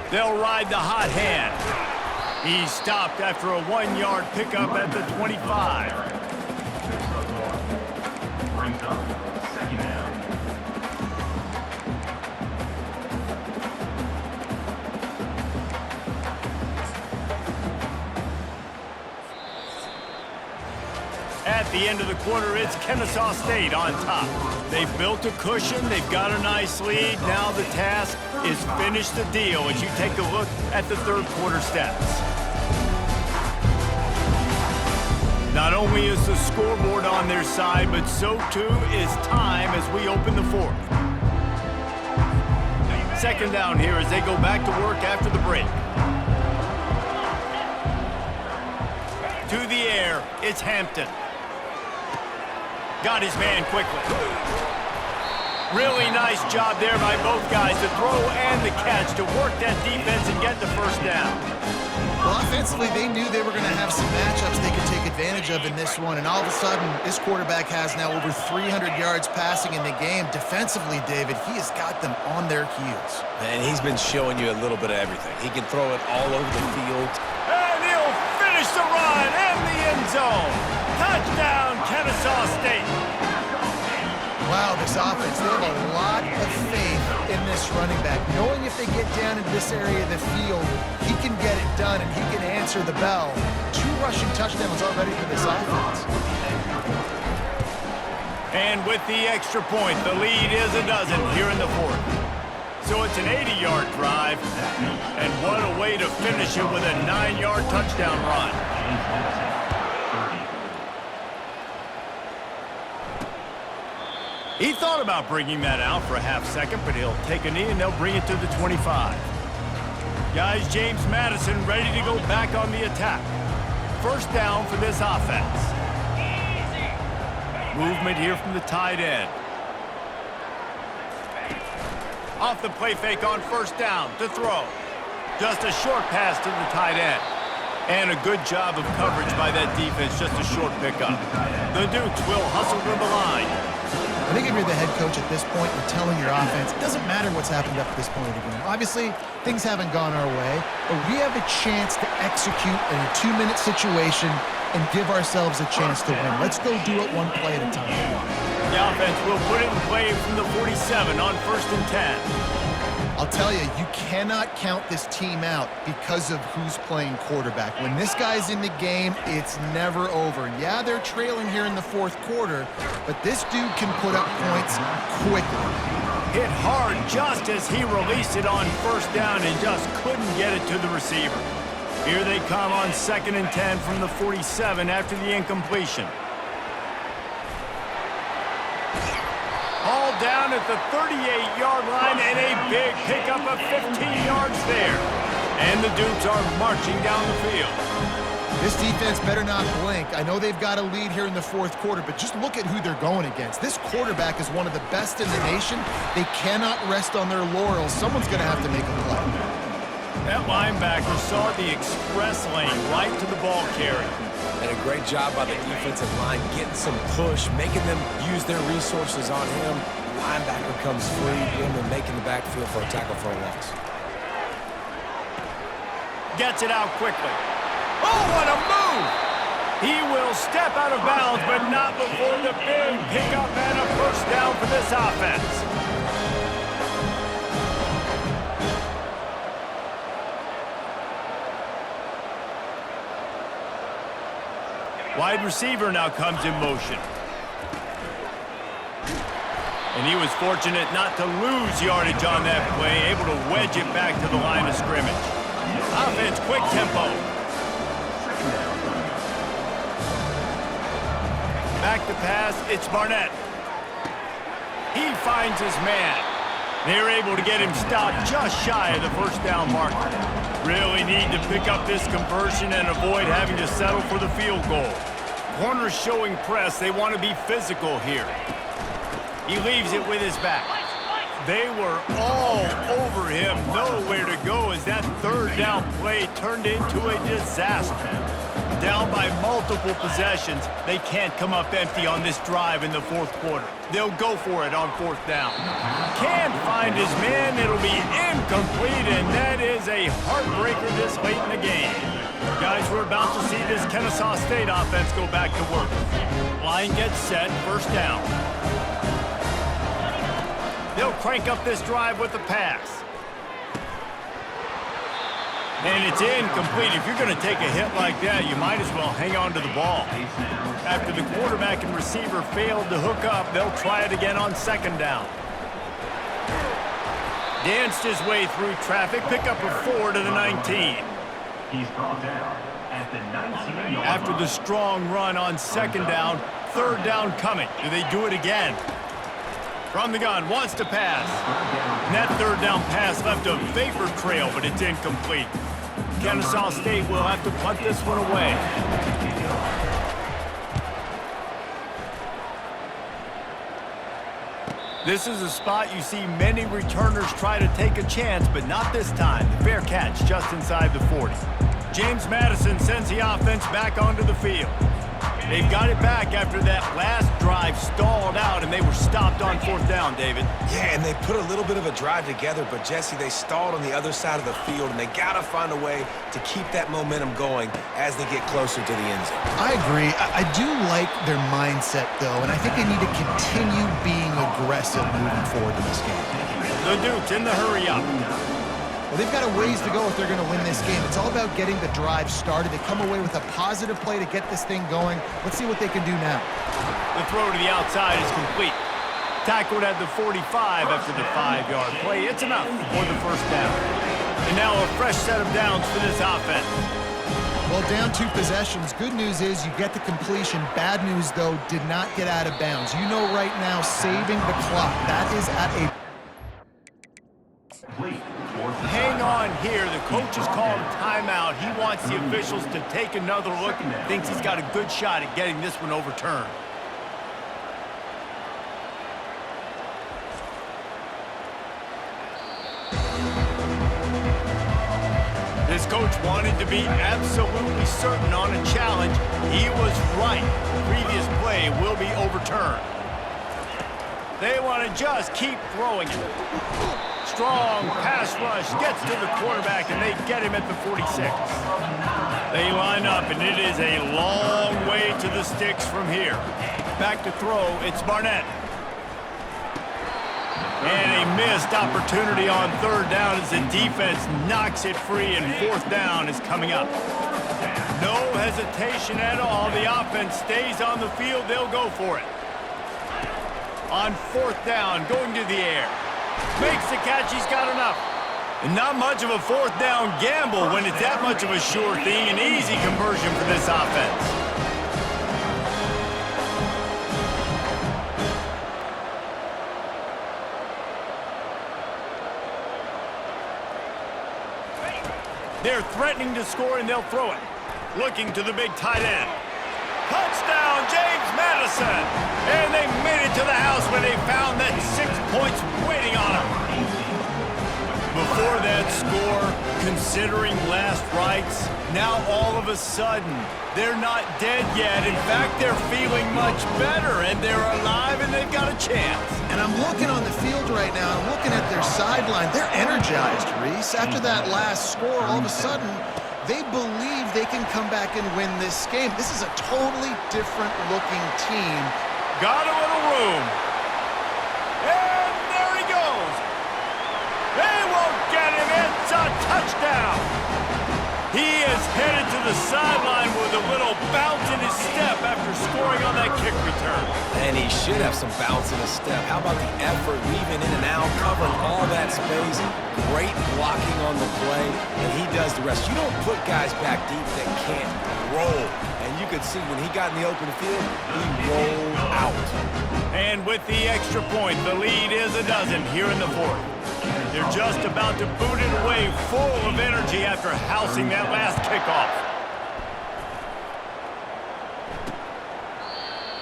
They'll ride the hot hand. He's stopped after a 1-yard pickup at the 25. Brings up second down. At the end of the quarter, it's Kennesaw State on top. They've built a cushion. They've got a nice lead. Now the task is finish the deal as you take a look at the third quarter stats. Not only is the scoreboard on their side, but so too is time as we open the fourth. Second down here as they go back to work after the break. To the air, it's Hampton. Got his man quickly. Really nice job there by both guys, the throw and the catch, to work that defense and get the first down. Well, offensively, they knew they were going to have some matchups they could take advantage of in this one, and all of a sudden, this quarterback has now over 300 yards passing in the game. Defensively, David, he has got them on their heels. And he's been showing you a little bit of everything. He can throw it all over the field. And he'll finish the run in the end zone. Touchdown, Kennesaw State. Wow, this offense, they have a lot of faith in this running back. Knowing if they get down into this area of the field, he can get it done and he can answer the bell. 2 rushing touchdowns already for this offense. And with the extra point, the lead is a dozen here in the fourth. So it's an 80-yard drive, and what a way to finish it with a 9-yard touchdown run. He thought about bringing that out for a half second, but he'll take a knee and they'll bring it to the 25. Guys, James Madison ready to go back on the attack. First down for this offense. Movement here from the tight end. Off the play fake on first down to throw. Just a short pass to the tight end. And a good job of coverage by that defense, just a short pickup. The Dukes will hustle to the line. I think if you're the head coach at this point, you're telling your offense, it doesn't matter what's happened up to this point of the game. Obviously, things haven't gone our way, but we have a chance to execute in a 2-minute situation and give ourselves a chance to win. Let's go do it one play at a time. The offense will put it in play from the 47 on 1st and 10. I'll tell you, you cannot count this team out because of who's playing quarterback. When this guy's in the game, it's never over. Yeah, they're trailing here in the fourth quarter, but this dude can put up points quickly. Hit hard just as he released it on first down and just couldn't get it to the receiver. Here they come on 2nd and 10 from the 47 after the incompletion. All down at the 38-yard line and a big pickup of 15 yards there. And the Dukes are marching down the field. This defense better not blink. I know they've got a lead here in the fourth quarter, but just look at who they're going against. This quarterback is one of the best in the nation. They cannot rest on their laurels. Someone's going to have to make a play. That linebacker saw the express lane right to the ball carrier. And a great job by the defensive line, getting some push, making them use their resources on him. Linebacker comes free, and they're making the backfield for a tackle for a loss. Gets it out quickly. Oh, what a move! He will step out of bounds, but not before the big pickup and a first down for this offense. Wide receiver now comes in motion. And he was fortunate not to lose yardage on that play, able to wedge it back to the line of scrimmage. Offense, quick tempo. Back to pass, it's Barnett. He finds his man. They're able to get him stopped just shy of the first down marker. Really need to pick up this conversion and avoid having to settle for the field goal. Corners showing press. They want to be physical here. He leaves it with his back. They were all over him. Nowhere to go as that third down play turned into a disaster. Down by multiple possessions, they can't come up empty on this drive in the fourth quarter. They'll go for it on fourth down. Can't find his man. It'll be incomplete, and that is a heartbreaker this late in the game. Guys, we're about to see this Kennesaw State offense go back to work. Line gets set, first down. They'll crank up this drive with the pass. And it's incomplete. If you're going to take a hit like that, you might as well hang on to the ball. After the quarterback and receiver failed to hook up, they'll try it again on second down. Danced his way through traffic, pick up a 4 to the 19. He's brought down at the 19-yard line. After the strong run on second down, third down coming. Do they do it again? From the gun, wants to pass. And that third down pass left a vapor trail, but it's incomplete. Kennesaw State will have to punt this one away. This is a spot you see many returners try to take a chance, but not this time. The fair catch just inside the 40. James Madison sends the offense back onto the field. They've got it back after that last drive stalled out, and they were stopped on fourth down, David. Yeah, and they put a little bit of a drive together, but, Jesse, they stalled on the other side of the field, and they got to find a way to keep that momentum going as they get closer to the end zone. I agree. I do like their mindset, though, and I think they need to continue being aggressive moving forward in this game. The Dukes in the hurry up. Well, they've got a ways to go if they're going to win this game. It's all about getting the drive started. They come away with a positive play to get this thing going. Let's see what they can do now. The throw to the outside is complete. Tackled at the 45 after the 5-yard play. It's enough for the first down. And now a fresh set of downs for this offense. Well, down 2 possessions. Good news is you get the completion. Bad news, though, did not get out of bounds. You know right now, saving the clock. That is at a... Hang on here. The coach has called a timeout. He wants the officials to take another look and thinks he's got a good shot at getting this one overturned. This coach wanted to be absolutely certain on a challenge. He was right. The previous play will be overturned. They want to just keep throwing it. Strong pass rush gets to the quarterback, and they get him at the 46. They line up, and it is a long way to the sticks from here. Back to throw, it's Barnett. And a missed opportunity on third down as the defense knocks it free, and fourth down is coming up. No hesitation at all. The offense stays on the field. They'll go for it. On fourth down, going to the air. Makes the catch, he's got enough. And not much of a fourth down gamble when it's that much of a sure thing. An easy conversion for this offense. They're threatening to score, and they'll throw it. Looking to the big tight end. Touchdown, James Madison! And they made it to the house when they found that 6 points waiting on them. Before that score, considering last rites, now all of a sudden, they're not dead yet. In fact, they're feeling much better, and they're alive, and they've got a chance. And I'm looking on the field right now. I'm looking at their sideline. They're energized, Reese. After that last score, all of a sudden, they believe they can come back and win this game. This is a totally different-looking team. Got a little room. And there he goes. They won't get him. It's a touchdown. He is headed to the sideline with a little bounce in his step after scoring on that kick return. And he should have some bounce in his step. How about the effort, weaving in and out, covering all that space, great blocking on the play, and he does the rest. You don't put guys back deep that can't roll. And you could see when he got in the open field, he rolled out. And with the extra point, the lead is a dozen here in the fourth. They're just about to boot it away, full of energy after housing that last kickoff.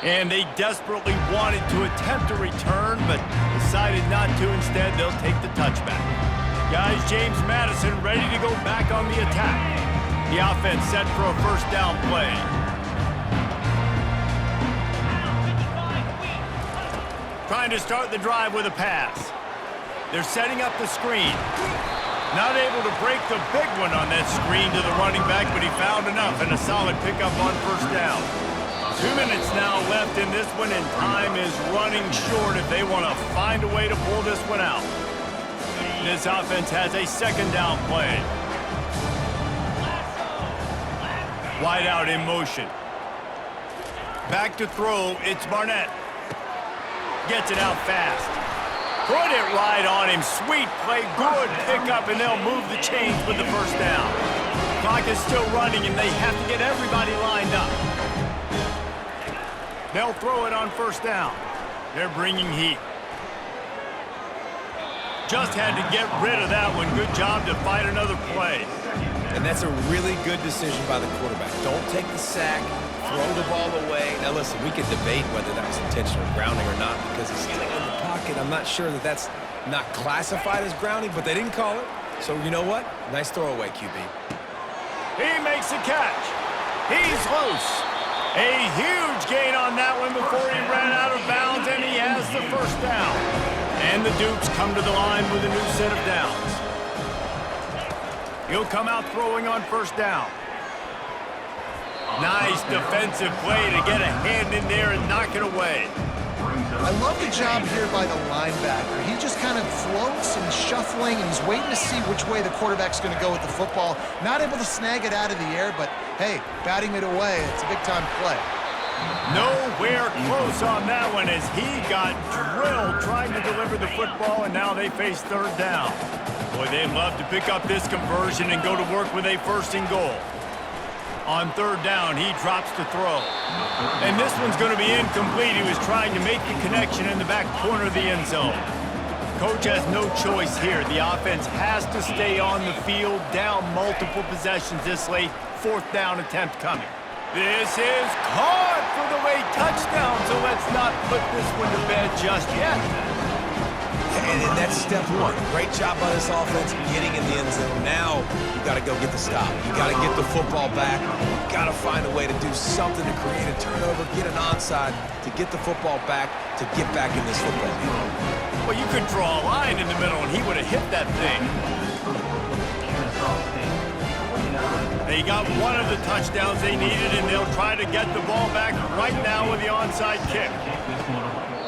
And they desperately wanted to attempt a return, but decided not to. Instead, they'll take the touchback. Guys, James Madison ready to go back on the attack. The offense set for a first down play. Trying to start the drive with a pass. They're setting up the screen. Not able to break the big one on that screen to the running back, but he found enough and a solid pickup on first down. 2 minutes now left in this one, and time is running short if they want to find a way to pull this one out. This offense has a second down play. Wide out in motion. Back to throw, it's Barnett. Gets it out fast. Put it right on him. Sweet play, good pickup, and they'll move the chains with the first down. Clock is still running, and they have to get everybody lined up. They'll throw it on first down. They're bringing heat. Just had to get rid of that one. Good job to fight another play. And that's a really good decision by the quarterback. Don't take the sack, throw the ball away. Now listen, we could debate whether that was intentional grounding or not because he's still in the pocket. I'm not sure that that's not classified as grounding, but they didn't call it. So you know what? Nice throwaway, QB. He makes a catch. He's loose. A huge gain on that one before he ran out of bounds, and he has the first down. And the Dukes come to the line with a new set of downs. He'll come out throwing on first down. Nice defensive play to get a hand in there and knock it away. I love the job here by the linebacker. He just kind of floats and shuffling, and he's waiting to see which way the quarterback's going to go with the football. Not able to snag it out of the air, but hey, batting it away, it's a big-time play. Nowhere close on that one as he got drilled trying to deliver the football, and now they face third down. Boy, they'd love to pick up this conversion and go to work with a first and goal. On third down, he drops to throw. And this one's going to be incomplete. He was trying to make the connection in the back corner of the end zone. Coach has no choice here. The offense has to stay on the field, down multiple possessions this late. Fourth down attempt coming. This is caught for the late touchdown, so let's not put this one to bed just yet. And that's step one. Great job by this offense getting in the end zone. Now you got to go get the stop. You got to get the football back. You got to find a way to do something to create a turnover, get an onside, to get the football back, to get back in this football game. Well, you could draw a line in the middle, and he would have hit that thing. They got one of the touchdowns they needed, and they'll try to get the ball back right now with the onside kick.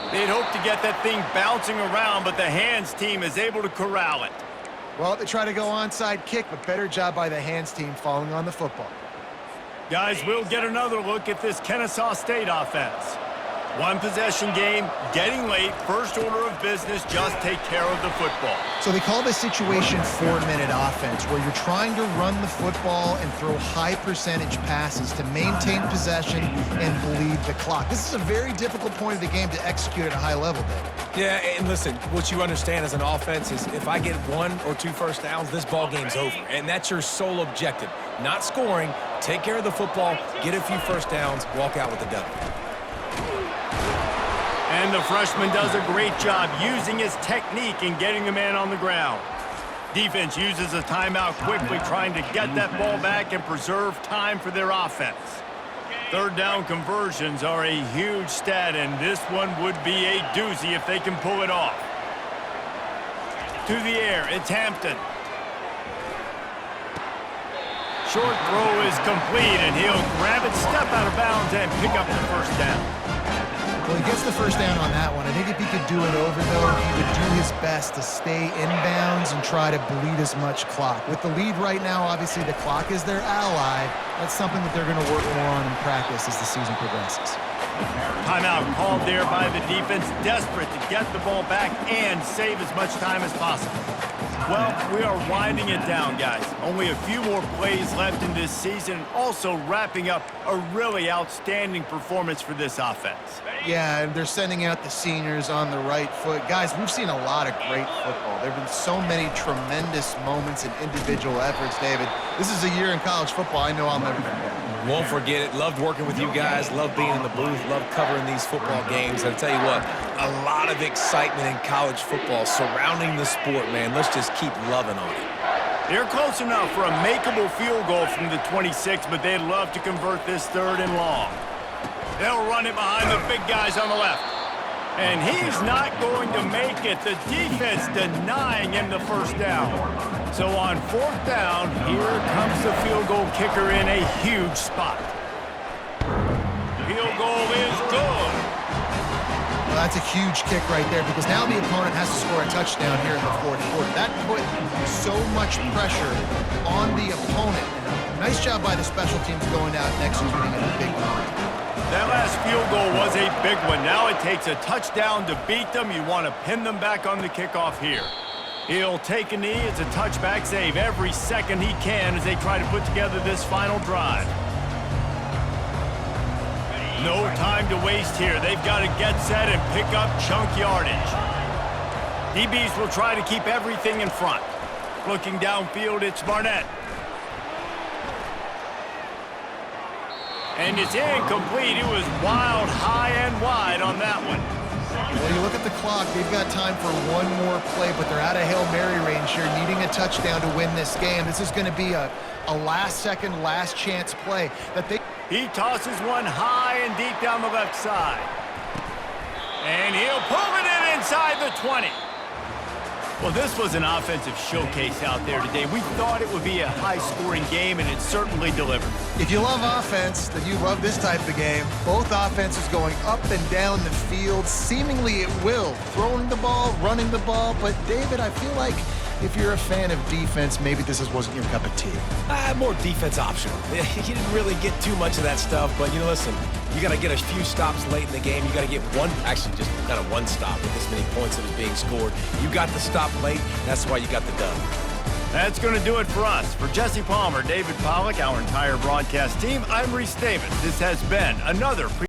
They'd hope to get that thing bouncing around, but the hands team is able to corral it. Well, they try to go onside kick, but better job by the hands team falling on the football. Guys, we'll get another look at this Kennesaw State offense. One possession game, getting late, first order of business, just take care of the football. So they call this situation 4-minute offense, where you're trying to run the football and throw high percentage passes to maintain possession and bleed the clock. This is a very difficult point of the game to execute at a high level, David. Yeah, and listen, what you understand as an offense is if I get 1 or 2 first downs, this ball game's over. And that's your sole objective. Not scoring, take care of the football, get a few first downs, walk out with the W. And the freshman does a great job using his technique and getting the man on the ground. Defense uses a timeout quickly, trying to get that ball back and preserve time for their offense. Third down conversions are a huge stat, and this one would be a doozy if they can pull it off. To the air, it's Hampton. Short throw is complete, and he'll grab it, step out of bounds, and pick up the first down. Well, he gets the first down on that one. I think if he could do it over, though, he would do his best to stay inbounds and try to bleed as much clock. With the lead right now, obviously the clock is their ally. That's something that they're going to work more on in practice as the season progresses. Timeout called there by the defense, desperate to get the ball back and save as much time as possible. Well, we are winding it down, guys. Only a few more plays left in this season, also wrapping up a really outstanding performance for this offense. Yeah, and they're sending out the seniors on the right foot. Guys, we've seen a lot of great football. There have been so many tremendous moments and individual efforts, David. This is a year in college football I know I'll never forget. Won't forget it. Loved working with you guys. Loved being in the booth. Loved covering these football games. I'll tell you what, a lot of excitement in college football surrounding the sport, man. Let's just keep loving on it. They're close enough for a makeable field goal from the 26, but they'd love to convert this 3rd and long. They'll run it behind the big guys on the left. And he's not going to make it. The defense denying him the first down. So on 4th down, here comes the field goal kicker in a huge spot. Field goal is good. Well, that's a huge kick right there because now the opponent has to score a touchdown here in the 4th quarter. That put so much pressure on the opponent. Nice job by the special teams going out and executing in a big moment. That last field goal was a big one. Now it takes a touchdown to beat them. You want to pin them back on the kickoff here. He'll take a knee. It's a touchback save every second he can as they try to put together this final drive. No time to waste here. They've got to get set and pick up chunk yardage. DBs will try to keep everything in front. Looking downfield, it's Barnett. And it's incomplete. It was wild, high and wide on that one. Well, you look at the clock, they've got time for one more play, but they're out of Hail Mary range here, needing a touchdown to win this game. This is going to be a last-second, last-chance play that they... He tosses one high and deep down the left side. And he'll pull it in inside the 20. Well, this was an offensive showcase out there today. We thought it would be a high-scoring game, and it certainly delivered. If you love offense, then you love this type of game. Both offenses going up and down the field, seemingly at will. Throwing the ball, running the ball. But, David, I feel like if you're a fan of defense, maybe this wasn't your cup of tea. More defense optional. You didn't really get too much of that stuff, but, you know, listen, you got to get a few stops late in the game. You got to get one, actually just kind of one stop with this many points that was being scored. You got the stop late, that's why you got the dub. That's going to do it for us. For Jesse Palmer, David Pollack, our entire broadcast team, I'm Reese Davis. This has been another